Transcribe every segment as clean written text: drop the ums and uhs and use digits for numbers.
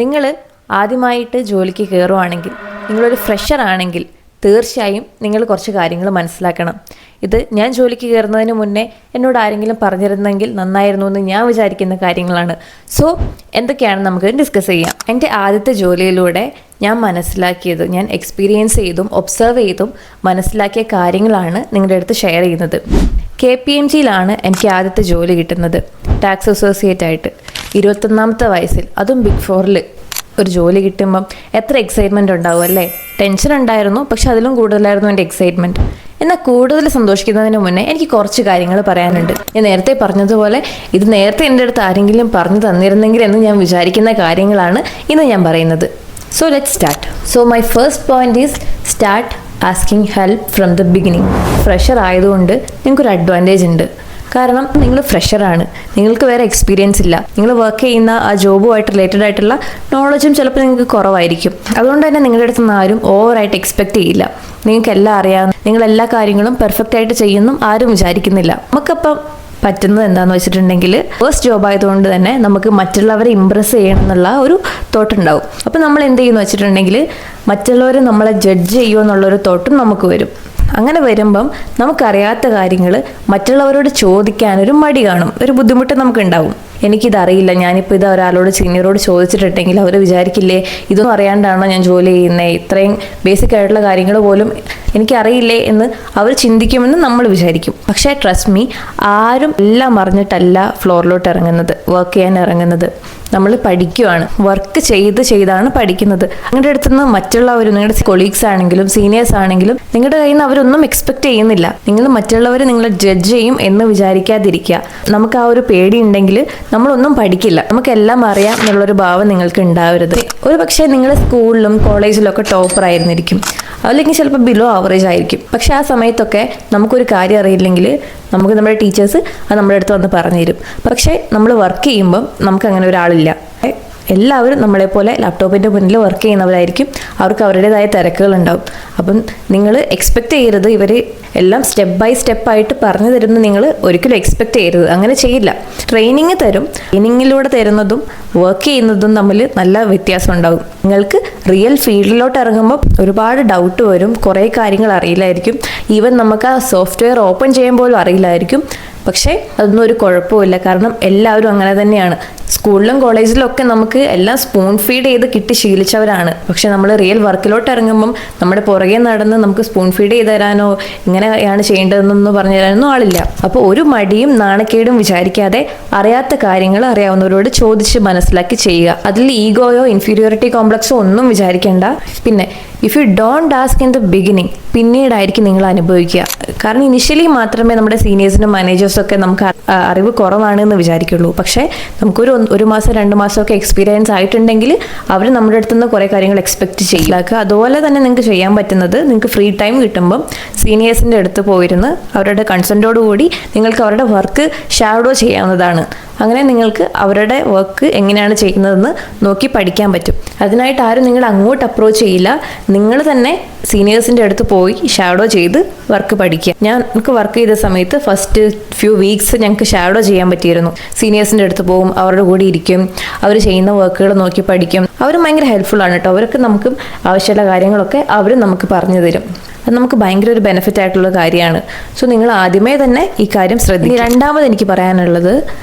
നിങ്ങൾ ആദ്യമായിട്ട് ജോലിക്ക് കയറുവാണെങ്കിൽ, നിങ്ങളൊരു ഫ്രഷർ ആണെങ്കിൽ തീർച്ചയായും നിങ്ങൾ കുറച്ച് കാര്യങ്ങൾ മനസ്സിലാക്കണം. ഇത് ഞാൻ ജോലിക്ക് കയറുന്നതിന് മുന്നേ എന്നോട് ആരെങ്കിലും പറഞ്ഞിരുന്നെങ്കിൽ നന്നായിരുന്നു എന്ന് ഞാൻ വിചാരിക്കുന്ന കാര്യങ്ങളാണ്. സോ എന്തൊക്കെയാണെന്ന് നമുക്ക് ഡിസ്കസ് ചെയ്യാം. എൻ്റെ ആദ്യത്തെ ജോലിയിലൂടെ ഞാൻ മനസ്സിലാക്കിയത്, ഞാൻ എക്സ്പീരിയൻസ് ചെയ്തും ഒബ്സർവ് ചെയ്തും മനസ്സിലാക്കിയ കാര്യങ്ങളാണ് നിങ്ങളുടെ അടുത്ത് ഷെയർ ചെയ്യുന്നത്. KPMGയിലാണ് എനിക്ക് ആദ്യത്തെ ജോലി കിട്ടുന്നത്, ടാക്സ് അസോസിയേറ്റ് ആയിട്ട്. 21ാമത്തെ വയസ്സിൽ, അതും ബിഗ് 4ൽ ഒരു ജോലി കിട്ടുമ്പം എത്ര എക്സൈറ്റ്മെൻറ്റ് ഉണ്ടാവും അല്ലേ? ടെൻഷൻ ഉണ്ടായിരുന്നു, പക്ഷെ അതിലും കൂടുതലായിരുന്നു എൻ്റെ എക്സൈറ്റ്മെൻറ്റ്. എന്നാൽ കൂടുതൽ സന്തോഷിക്കുന്നതിന് മുന്നേ എനിക്ക് കുറച്ച് കാര്യങ്ങൾ പറയാനുണ്ട്. ഞാൻ നേരത്തെ പറഞ്ഞതുപോലെ ഇത് നേരത്തെ എൻ്റെ അടുത്ത് ആരെങ്കിലും പറഞ്ഞു തന്നിരുന്നെങ്കിൽ എന്ന് ഞാൻ വിചാരിക്കുന്ന കാര്യങ്ങളാണ് ഇന്ന് ഞാൻ പറയുന്നത്. So let's start. So my first point is start asking help from the beginning. Fresher ആയതുകൊണ്ട് നിങ്ങൾക്കൊരു അഡ്വാൻറ്റേജ് ഉണ്ട്. കാരണം നിങ്ങൾ ഫ്രഷറാണ്, നിങ്ങൾക്ക് വേറെ എക്സ്പീരിയൻസ് ഇല്ല. നിങ്ങൾ വർക്ക് ചെയ്യുന്ന ആ ജോബുമായിട്ട് റിലേറ്റഡ് ആയിട്ടുള്ള നോളജും ചിലപ്പോൾ നിങ്ങൾക്ക് കുറവായിരിക്കും. അതുകൊണ്ട് തന്നെ നിങ്ങളുടെ അടുത്ത് നിന്ന് ആരും ഓവറായിട്ട് എക്സ്പെക്റ്റ് ചെയ്യില്ല. നിങ്ങൾക്ക് എല്ലാം അറിയാം, നിങ്ങൾ എല്ലാ കാര്യങ്ങളും പെർഫെക്റ്റ് ആയിട്ട് ചെയ്യുന്നും ആരും വിചാരിക്കുന്നില്ല. നമുക്കപ്പം പറ്റുന്നത് എന്താണെന്ന് വെച്ചിട്ടുണ്ടെങ്കിൽ, ഫസ്റ്റ് ജോബ് ആയതുകൊണ്ട് തന്നെ നമുക്ക് മറ്റുള്ളവരെ ഇമ്പ്രസ് ചെയ്യണം എന്നുള്ള ഒരു തോട്ട് ഉണ്ടാവും. അപ്പോൾ നമ്മൾ എന്ത് ചെയ്യുമെന്ന് വെച്ചിട്ടുണ്ടെങ്കിൽ, മറ്റുള്ളവർ നമ്മളെ ജഡ്ജ് ചെയ്യുമോ എന്നുള്ളൊരു തോട്ടും നമുക്ക് വരും. അങ്ങനെ വരുമ്പം നമുക്കറിയാത്ത കാര്യങ്ങൾ മറ്റുള്ളവരോട് ചോദിക്കാനൊരു മടി കാണും, ഒരു ബുദ്ധിമുട്ട് നമുക്കുണ്ടാവും. എനിക്കിതറിയില്ല, ഞാനിപ്പോൾ ഇത് ഒരാളോട് സീനിയറോട് ചോദിച്ചിട്ടുണ്ടെങ്കിൽ അവർ വിചാരിക്കില്ലേ ഇതൊന്നും അറിയാണ്ടാണോ ഞാൻ ജോലി ചെയ്യുന്നത്, ഇത്രയും ബേസിക് ആയിട്ടുള്ള കാര്യങ്ങൾ പോലും എനിക്കറിയില്ലേ എന്ന് അവർ ചിന്തിക്കുമെന്ന് നമ്മൾ വിചാരിക്കും. പക്ഷേ ട്രസ്റ്റ് മീ, ആരും എല്ലാം അറിഞ്ഞിട്ടല്ല ഫ്ലോറിലോട്ട് ഇറങ്ങുന്നത്, വർക്ക് ചെയ്യാൻ ഇറങ്ങുന്നത്. നമ്മൾ പഠിക്കുവാണ്, വർക്ക് ചെയ്താണ് പഠിക്കുന്നത്. നിങ്ങളുടെ അടുത്ത് നിന്ന് മറ്റുള്ളവർ, നിങ്ങളുടെ കൊളീഗ്സ് ആണെങ്കിലും സീനിയേഴ്സ് ആണെങ്കിലും നിങ്ങളുടെ കയ്യിൽ നിന്ന് അവരൊന്നും എക്സ്പെക്റ്റ് ചെയ്യുന്നില്ല. നിങ്ങൾ മറ്റുള്ളവർ നിങ്ങളെ ജഡ്ജ് ചെയ്യും എന്ന് വിചാരിക്കാതിരിക്കുക. നമുക്ക് ആ ഒരു പേടി ഉണ്ടെങ്കിൽ നമ്മളൊന്നും പഠിക്കില്ല. നമുക്കെല്ലാം അറിയാം എന്നുള്ളൊരു ഭാവം നിങ്ങൾക്ക് ഉണ്ടാവരുത്. ഒരു പക്ഷേ നിങ്ങൾ സ്കൂളിലും കോളേജിലും ഒക്കെ ടോപ്പർ ആയിരുന്നിരിക്കും, അല്ലെങ്കിൽ ചിലപ്പോൾ ബിലോ ആവറേജ് ആയിരിക്കും. പക്ഷെ ആ സമയത്തൊക്കെ നമുക്കൊരു കാര്യം അറിയില്ലെങ്കിൽ നമുക്ക് നമ്മുടെ ടീച്ചേഴ്സ് അത് നമ്മുടെ അടുത്ത് വന്ന് പറഞ്ഞു തരും. പക്ഷേ നമ്മൾ വർക്ക് ചെയ്യുമ്പം നമുക്ക് അങ്ങനെ ഒരാളില്ല. എല്ലാവരും നമ്മളെപ്പോലെ ലാപ്ടോപ്പിൻ്റെ മുന്നിൽ വർക്ക് ചെയ്യുന്നവരായിരിക്കും. അവർക്ക് അവരുടേതായ തിരക്കുകളുണ്ടാവും. അപ്പം നിങ്ങൾ എക്സ്പെക്റ്റ് ചെയ്യരുത് ഇവർ എല്ലാം സ്റ്റെപ്പ് ബൈ സ്റ്റെപ്പായിട്ട് പറഞ്ഞു തരുന്ന നിങ്ങൾ ഒരിക്കലും എക്സ്പെക്റ്റ് ചെയ്യരുത്. അങ്ങനെ ചെയ്യില്ല. ട്രെയിനിങ് തരും, ട്രെയിനിങ്ങിലൂടെ തരുന്നതും വർക്ക് ചെയ്യുന്നതും തമ്മിൽ നല്ല വ്യത്യാസം ഉണ്ടാകും. നിങ്ങൾക്ക് റിയൽ ഫീൽഡിലോട്ട് ഇറങ്ങുമ്പോൾ ഒരുപാട് ഡൗട്ട് വരും, കുറേ കാര്യങ്ങൾ അറിയില്ലായിരിക്കും. ഈവൻ നമുക്ക് ആ സോഫ്റ്റ്വെയർ ഓപ്പൺ ചെയ്യാൻ പോലും അറിയില്ലായിരിക്കും. പക്ഷേ അതൊന്നും ഒരു കുഴപ്പമില്ല, കാരണം എല്ലാവരും അങ്ങനെ തന്നെയാണ്. സ്കൂളിലും കോളേജിലും ഒക്കെ നമുക്ക് എല്ലാം സ്പൂൺ ഫീഡ് ചെയ്ത് കിട്ടി ശീലിച്ചവരാണ്. പക്ഷെ നമ്മൾ റിയൽ വർക്കിലോട്ട് ഇറങ്ങുമ്പം നമ്മുടെ പുറകെ നടന്ന് നമുക്ക് സ്പൂൺ ഫീഡ് ചെയ്ത് തരാനോ ഇങ്ങനെയാണ് ചെയ്യേണ്ടതെന്നൊന്നും പറഞ്ഞു തരാനൊന്നും ആളില്ല. അപ്പോൾ ഒരു മടിയും നാണക്കേടും വിചാരിക്കാതെ അറിയാത്ത കാര്യങ്ങൾ അറിയാവുന്നവരോട് ചോദിച്ച് മനസ്സിലാക്കി ചെയ്യുക. അതിൽ ഈഗോയോ ഇൻഫീരിയോറിറ്റി കോംപ്ലക്സോ ഒന്നും വിചാരിക്കേണ്ട. പിന്നെ if you don't ask in the beginning, പിന്നീടായിരിക്കും നിങ്ങൾ അനുഭവിക്കുക. കാരണം ഇനിഷ്യലി മാത്രമേ നമ്മുടെ സീനിയേഴ്സിനും മാനേജേഴ്സൊക്കെ നമുക്ക് അറിവ് കുറവാണെന്ന് വിചാരിക്കുള്ളൂ. പക്ഷേ നമുക്കൊരു 1 മാസം 2 മാസമൊക്കെ എക്സ്പീരിയൻസ് ആയിട്ടുണ്ടെങ്കിൽ അവർ നമ്മുടെ അടുത്ത് നിന്ന് കുറേ കാര്യങ്ങൾ എക്സ്പെക്റ്റ് ചെയ്യില്ലാക്കുക. അതുപോലെ തന്നെ നിങ്ങൾക്ക് ചെയ്യാൻ പറ്റുന്നത്, നിങ്ങൾക്ക് ഫ്രീ ടൈം കിട്ടുമ്പം സീനിയേഴ്സിൻ്റെ അടുത്ത് പോയിരുന്ന് അവരുടെ കൺസെൻറ്റോടുകൂടി നിങ്ങൾക്ക് അവരുടെ വർക്ക് ഷാഡോ ചെയ്യാവുന്നതാണ്. അങ്ങനെ നിങ്ങൾക്ക് അവരുടെ വർക്ക് എങ്ങനെയാണ് ചെയ്യുന്നതെന്ന് നോക്കി പഠിക്കാൻ പറ്റും. അതിനായിട്ട് ആരും നിങ്ങൾ അങ്ങോട്ട് അപ്രോച്ച് ചെയ്യില്ല. നിങ്ങൾ തന്നെ സീനിയേഴ്സിൻ്റെ അടുത്ത് പോയി ഷാഡോ ചെയ്ത് വർക്ക് പഠിക്കുക. ഞങ്ങൾക്ക് വർക്ക് ചെയ്ത സമയത്ത് ഫസ്റ്റ് ഫ്യൂ വീക്സ് ഞങ്ങൾക്ക് ഷാഡോ ചെയ്യാൻ പറ്റിയിരുന്നു. സീനിയേഴ്സിൻ്റെ അടുത്ത് പോകും, അവരുടെ കൂടെ ഇരിക്കും, അവർ ചെയ്യുന്ന വർക്കുകൾ നോക്കി പഠിക്കും. അവർ ഭയങ്കര ഹെൽപ്ഫുള്ളാണ് കേട്ടോ. അവർക്ക് നമുക്ക് ആവശ്യമുള്ള കാര്യങ്ങളൊക്കെ അവർ നമുക്ക് പറഞ്ഞു തരും. അത് നമുക്ക് ഭയങ്കര ഒരു ബെനിഫിറ്റ് ആയിട്ടുള്ള കാര്യമാണ്. സോ നിങ്ങൾ ആദ്യമേ തന്നെ ഈ കാര്യം ശ്രദ്ധിക്കുക. രണ്ടാമത് എനിക്ക് പറയാനുള്ളത്,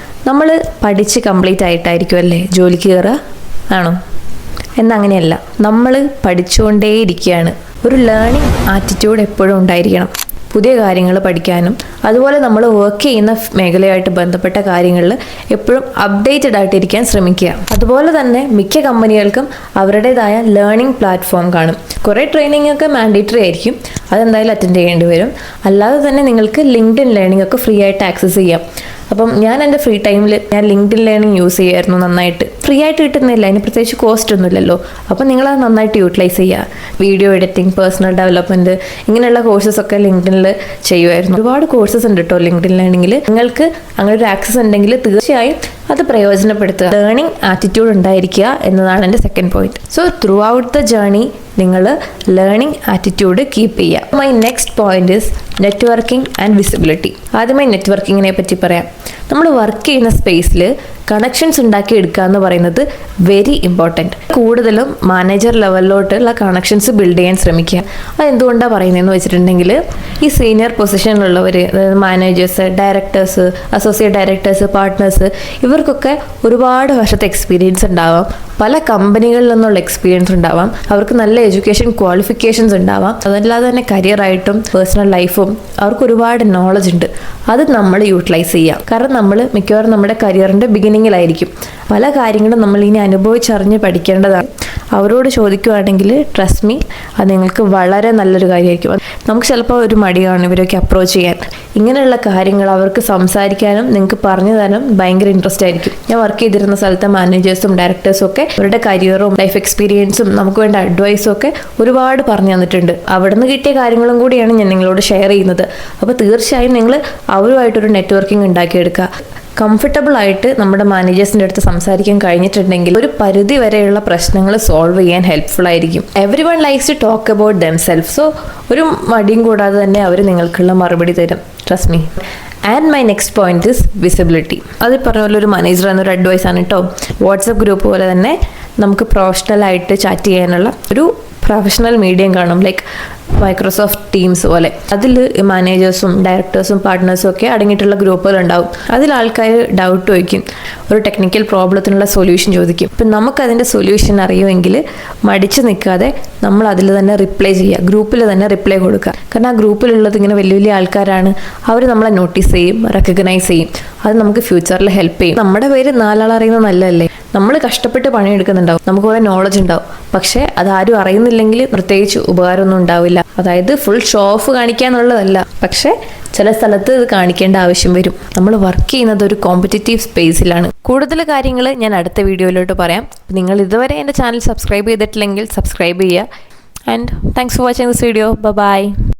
നമ്മൾ പഠിച്ച് കംപ്ലീറ്റ് ആയിട്ടായിരിക്കും അല്ലേ ജോലിക്ക് കയറുക ആണോ? എന്നങ്ങനെയല്ല, നമ്മൾ പഠിച്ചുകൊണ്ടേയിരിക്കുകയാണ്. ഒരു ലേണിംഗ് ആറ്റിറ്റ്യൂഡ് എപ്പോഴും ഉണ്ടായിരിക്കണം. പുതിയ കാര്യങ്ങൾ പഠിക്കാനും അതുപോലെ നമ്മൾ വർക്ക് ചെയ്യുന്ന മേഖലയായിട്ട് ബന്ധപ്പെട്ട കാര്യങ്ങളിൽ എപ്പോഴും അപ്ഡേറ്റഡ് ആയിട്ടിരിക്കാൻ ശ്രമിക്കുക. അതുപോലെ തന്നെ മിക്ക കമ്പനികൾക്കും അവരുടേതായ ലേണിംഗ് പ്ലാറ്റ്ഫോം കാണും. കുറേ ട്രെയിനിങ് ഒക്കെ മാൻഡേറ്ററി ആയിരിക്കും, അതെന്തായാലും അറ്റൻഡ് ചെയ്യേണ്ടി വരും. അല്ലാതെ തന്നെ നിങ്ങൾക്ക് ലിങ്ക്ഡ്ഇൻ ലേണിംഗ് ഒക്കെ ഫ്രീ ആയിട്ട് ആക്സസ് ചെയ്യാം. അപ്പം ഞാൻ എൻ്റെ ഫ്രീ ടൈമിൽ ഞാൻ ലിങ്ക്ഡ്ഇൻ ലേണിംഗ് യൂസ് ചെയ്യുമായിരുന്നു നന്നായിട്ട്. ഫ്രീ ആയിട്ട് കിട്ടുന്നില്ല, അതിന് പ്രത്യേകിച്ച് കോസ്റ്റ് ഒന്നുമില്ലല്ലോ. അപ്പം നിങ്ങളത് നന്നായിട്ട് യൂട്ടിലൈസ് ചെയ്യുക. വീഡിയോ എഡിറ്റിംഗ്, പേഴ്സണൽ ഡെവലപ്മെൻറ്റ്, ഇങ്ങനെയുള്ള കോഴ്സസൊക്കെ ലിങ്ക്ഡ്ഇനിൽ ചെയ്യുമായിരുന്നു. ഒരുപാട് കോഴ്സസ് ഉണ്ട് കേട്ടോ ലിങ്ക്ഡ്ഇൻ ലേണിംഗിൽ. നിങ്ങൾക്ക് അങ്ങനെ ഒരു ആക്സസ് ഉണ്ടെങ്കിൽ തീർച്ചയായും അത് പ്രയോജനപ്പെടുത്തുക. ലേണിംഗ് ആറ്റിറ്റ്യൂഡ് ഉണ്ടായിരിക്കുക എന്നതാണ് എൻ്റെ second point. So through out the journey നിങ്ങൾ ലേണിംഗ് ആറ്റിറ്റ്യൂഡ് കീപ്പ് ചെയ്യുക. My next point is networking and visibility. ആദ്യമായി നെറ്റ്വർക്കിങ്ങിനെ പറ്റി പറയാം. നമ്മൾ വർക്ക് ചെയ്യുന്ന സ്പേസിൽ കണക്ഷൻസ് ഉണ്ടാക്കി എടുക്കുക എന്ന് പറയുന്നത് വെരി ഇമ്പോർട്ടൻറ്റ്. കൂടുതലും മാനേജർ ലെവലിലോട്ടുള്ള കണക്ഷൻസ് ബിൽഡ് ചെയ്യാൻ ശ്രമിക്കുക. അതെന്തുകൊണ്ടാണ് പറയുന്നതെന്ന് വെച്ചിട്ടുണ്ടെങ്കിൽ ഈ സീനിയർ പൊസിഷനിലുള്ളവർ, അതായത് managers, directors, associate directors, partners, ഇവർക്കൊക്കെ ഒരുപാട് വർഷത്തെ എക്സ്പീരിയൻസ് ഉണ്ടാവാം, പല കമ്പനികളിൽ നിന്നുള്ള എക്സ്പീരിയൻസ് ഉണ്ടാവാം, അവർക്ക് നല്ല എഡ്യൂക്കേഷൻ ക്വാളിഫിക്കേഷൻസ് ഉണ്ടാവാം, അതല്ലാതെ തന്നെ കരിയറായിട്ടും പേഴ്സണൽ ലൈഫും അവർക്ക് ഒരുപാട് നോളജ് ഉണ്ട്. അത് നമ്മൾ യൂട്ടിലൈസ് ചെയ്യാം. കാരണം നമ്മൾ മിക്കവാറും നമ്മുടെ കരിയറിൻ്റെ ബിഗിനിങ്ങിലായിരിക്കും. പല കാര്യങ്ങളും നമ്മൾ ഇനി അനുഭവിച്ചറിഞ്ഞ് പഠിക്കേണ്ടതാണ്. അവരോട് ചോദിക്കുകയാണെങ്കിൽ ട്രസ്റ്റ് മീ, അത് നിങ്ങൾക്ക് വളരെ നല്ലൊരു കാര്യമായിരിക്കും. നമുക്ക് ചിലപ്പോൾ ഒരു മടിയാണ് ഇവരൊക്കെ അപ്രോച്ച് ചെയ്യാൻ. ഇങ്ങനെയുള്ള കാര്യങ്ങൾ അവർക്ക് സംസാരിക്കാനും നിങ്ങൾക്ക് പറഞ്ഞു തരാനും ഭയങ്കര ഇൻട്രസ്റ്റ് ആയിരിക്കും. ഞാൻ വർക്ക് ചെയ്തിരുന്ന സ്ഥലത്തെ മാനേജേഴ്സും ഡയറക്ടേഴ്സും ഒക്കെ അവരുടെ കരിയറും ലൈഫ് എക്സ്പീരിയൻസും നമുക്ക് വേണ്ട അഡ്വൈസും ഒക്കെ ഒരുപാട് പറഞ്ഞു തന്നിട്ടുണ്ട്. അവിടെ നിന്ന് കിട്ടിയ കാര്യങ്ങളും കൂടിയാണ് ഞാൻ നിങ്ങളോട് ഷെയർ ചെയ്യുന്നത്. അപ്പോൾ തീർച്ചയായും നിങ്ങൾ അവരുമായിട്ടൊരു നെറ്റ്വർക്കിംഗ് ഉണ്ടാക്കിയെടുക്കുക. കംഫർട്ടബിൾ ആയിട്ട് നമ്മുടെ മാനേജേഴ്സിൻ്റെ അടുത്ത് സംസാരിക്കാൻ കഴിഞ്ഞിട്ടുണ്ടെങ്കിൽ ഒരു പരിധി വരെയുള്ള പ്രശ്നങ്ങൾ സോൾവ് ചെയ്യാൻ ഹെൽപ്ഫുൾ ആയിരിക്കും. Everyone likes to talk about themself. So ഒരു മടിയും കൂടാതെ തന്നെ അവർ നിങ്ങൾക്കുള്ള മറുപടി തരും. Trust me. And my next point is visibility. അത് പറഞ്ഞ പോലെ ഒരു മാനേജർ എന്നൊരു അഡ്വൈസ് ആണ് കേട്ടോ. വാട്സപ്പ് ഗ്രൂപ്പ് പോലെ തന്നെ നമുക്ക് പ്രൊഫഷണലായിട്ട് ചാറ്റ് ചെയ്യാനുള്ള ഒരു പ്രൊഫഷണൽ മീഡിയം കാണും, ലൈക്ക് മൈക്രോസോഫ്റ്റ് ടീംസ് പോലെ. അതിൽ മാനേജേഴ്സും ഡയറക്ടേഴ്സും പാർട്ട്നേഴ്സും ഒക്കെ അടങ്ങിയിട്ടുള്ള ഗ്രൂപ്പുകളുണ്ടാവും. അതിൽ ആൾക്കാർ ഡൗട്ട് ചോദിക്കും, ഒരു ടെക്നിക്കൽ പ്രോബ്ലത്തിനുള്ള സൊല്യൂഷൻ ചോദിക്കും. ഇപ്പം നമുക്കതിൻ്റെ സൊല്യൂഷൻ അറിയുമെങ്കിൽ മടിച്ച് നിൽക്കാതെ നമ്മൾ അതിൽ തന്നെ റിപ്ലൈ ചെയ്യുക, ഗ്രൂപ്പിൽ തന്നെ റിപ്ലൈ കൊടുക്കുക. കാരണം ആ ഗ്രൂപ്പിലുള്ളത് ഇങ്ങനെ വലിയ വലിയ ആൾക്കാരാണ്, അവർ നമ്മളെ നോട്ടീസ് ചെയ്യും, റെക്കഗ്നൈസ് ചെയ്യും. അത് നമുക്ക് ഫ്യൂച്ചറിൽ ഹെൽപ്പ് ചെയ്യും. നമ്മുടെ പേര് നാലാൾ അറിയുന്നത് നല്ലതല്ലേ? നമ്മൾ കഷ്ടപ്പെട്ട് പണിയെടുക്കുന്നുണ്ടാവും, നമുക്ക് കുറേ നോളജ് ഉണ്ടാവും, പക്ഷേ അതാരും അറിയുന്നില്ലെങ്കിൽ പ്രത്യേകിച്ച് ഉപകാരമൊന്നും ഉണ്ടാവില്ല. അതായത് ഫുൾ ഷോ ഓഫ് കാണിക്കുക എന്നുള്ളതല്ല, പക്ഷേ ചില സ്ഥലത്ത് ഇത് കാണിക്കേണ്ട ആവശ്യം വരും. നമ്മൾ വർക്ക് ചെയ്യുന്നത് ഒരു കോമ്പറ്റീറ്റീവ് സ്പേസിലാണ്. കൂടുതൽ കാര്യങ്ങൾ ഞാൻ അടുത്ത വീഡിയോയിലോട്ട് പറയാം. നിങ്ങൾ ഇതുവരെ എൻ്റെ ചാനൽ സബ്സ്ക്രൈബ് ചെയ്തിട്ടില്ലെങ്കിൽ സബ്സ്ക്രൈബ് ചെയ്യുക. And thanks for watching this video. By.